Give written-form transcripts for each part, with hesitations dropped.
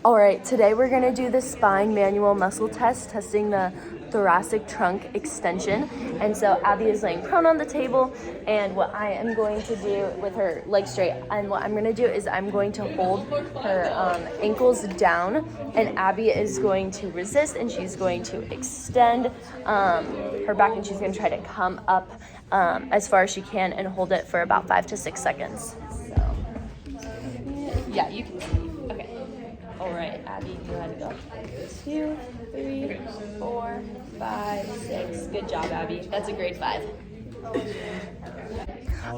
All right, today we're gonna do the spine manual muscle test, testing the thoracic trunk extension. And so Abby is laying prone on the table, and what I am going to do with her legs straight, and what I'm gonna do is I'm going to hold her ankles down, and Abby is going to resist, and she's going to extend her back, and she's gonna try to come up as far as she can and hold it for about 5 to 6 seconds. So, yeah, you can see. Okay. All right, Abby, go ahead and go. 2, 3, 4, 5, 6. Good job, Abby. That's a grade 5.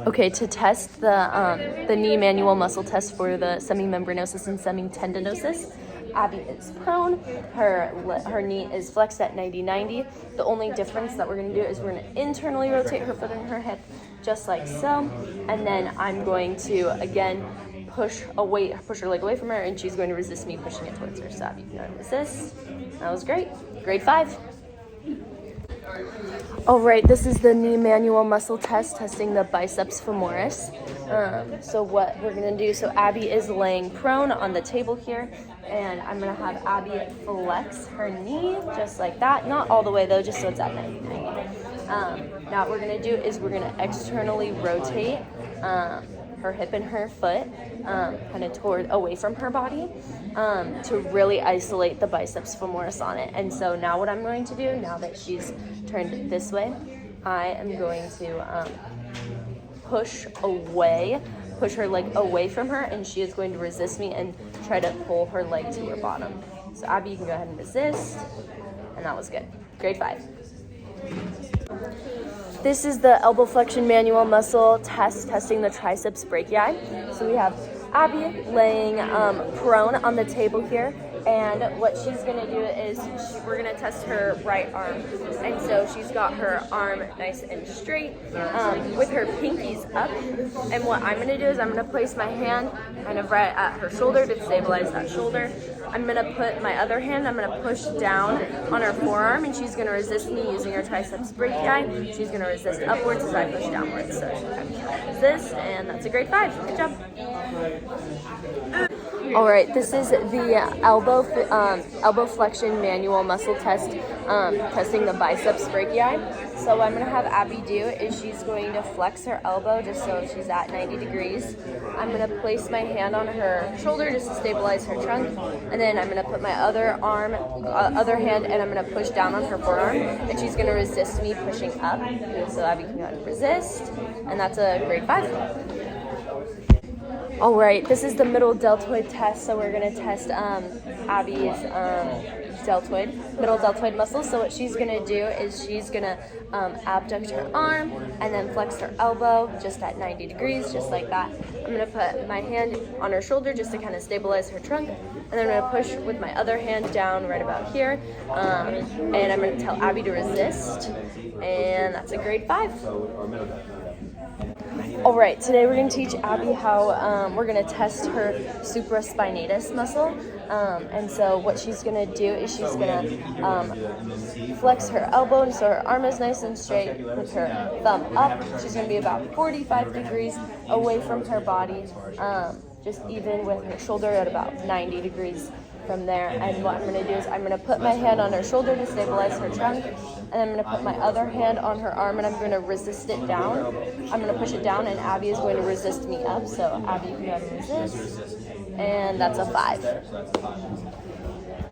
Okay, to test the knee manual muscle test for the semimembranosus and semitendinosus, Abby is prone. Her knee is flexed at 90-90. The only difference that we're going to do is we're going to internally rotate her foot and her hip, just like so. And then I'm going to, again, push her leg away from her, and she's going to resist me pushing it towards her. So Abby, you gotta resist. That was great. Grade 5. All right, this is the knee manual muscle test, testing the biceps femoris. So what we're gonna do, so Abby is laying prone on the table here, and I'm gonna have Abby flex her knee just like that. Not all the way though, just so it's at 90-90. Now what we're gonna do is we're gonna externally rotate her hip and her foot kind of away from her body to really isolate the biceps femoris on it. And so now what I'm going to do, now that she's turned this way, I am going to push her leg away from her, and she is going to resist me and try to pull her leg to her bottom. So Abby, you can go ahead and resist, and that was good. Grade 5. This is the elbow flexion manual muscle test, testing the triceps brachii. So we have Abby laying prone on the table here, and what she's gonna do is we're gonna test her right arm. And so she's got her arm nice and straight with her pinkies up. And what I'm gonna do is I'm gonna place my hand kind of right at her shoulder to stabilize that shoulder. I'm gonna put my other hand, I'm gonna push down on her forearm, and she's gonna resist me using her triceps brachii. She's gonna resist upwards as I push downwards. So she's gonna resist, and that's a grade 5. Good job. All right, this is the elbow flexion manual muscle test, testing the biceps brachii. So what I'm gonna have Abby do is she's going to flex her elbow just so she's at 90 degrees. I'm gonna place my hand on her shoulder just to stabilize her trunk, and then I'm gonna put my other hand, and I'm gonna push down on her forearm, and she's gonna resist me pushing up. So Abby can go ahead and resist, and that's a grade 5. All right, this is the middle deltoid test. So we're gonna test Abby's middle deltoid muscle. So what she's gonna do is she's gonna abduct her arm and then flex her elbow just at 90 degrees, just like that. I'm gonna put my hand on her shoulder just to kind of stabilize her trunk, and then I'm gonna push with my other hand down right about here, and I'm gonna tell Abby to resist, and that's a grade 5. All right, today we're going to teach Abby how we're going to test her supraspinatus muscle. And so what she's going to do is she's going to flex her elbow, and so her arm is nice and straight with her thumb up. She's going to be about 45 degrees away from her body, just even with her shoulder at about 90 degrees from there. And what I'm going to do is I'm going to put my hand on her shoulder to stabilize her trunk, and I'm going to put my other hand on her arm, and I'm going to resist it down. I'm going to push it down, and Abby is going to resist me up. So Abby, you can go ahead and resist, and that's a 5.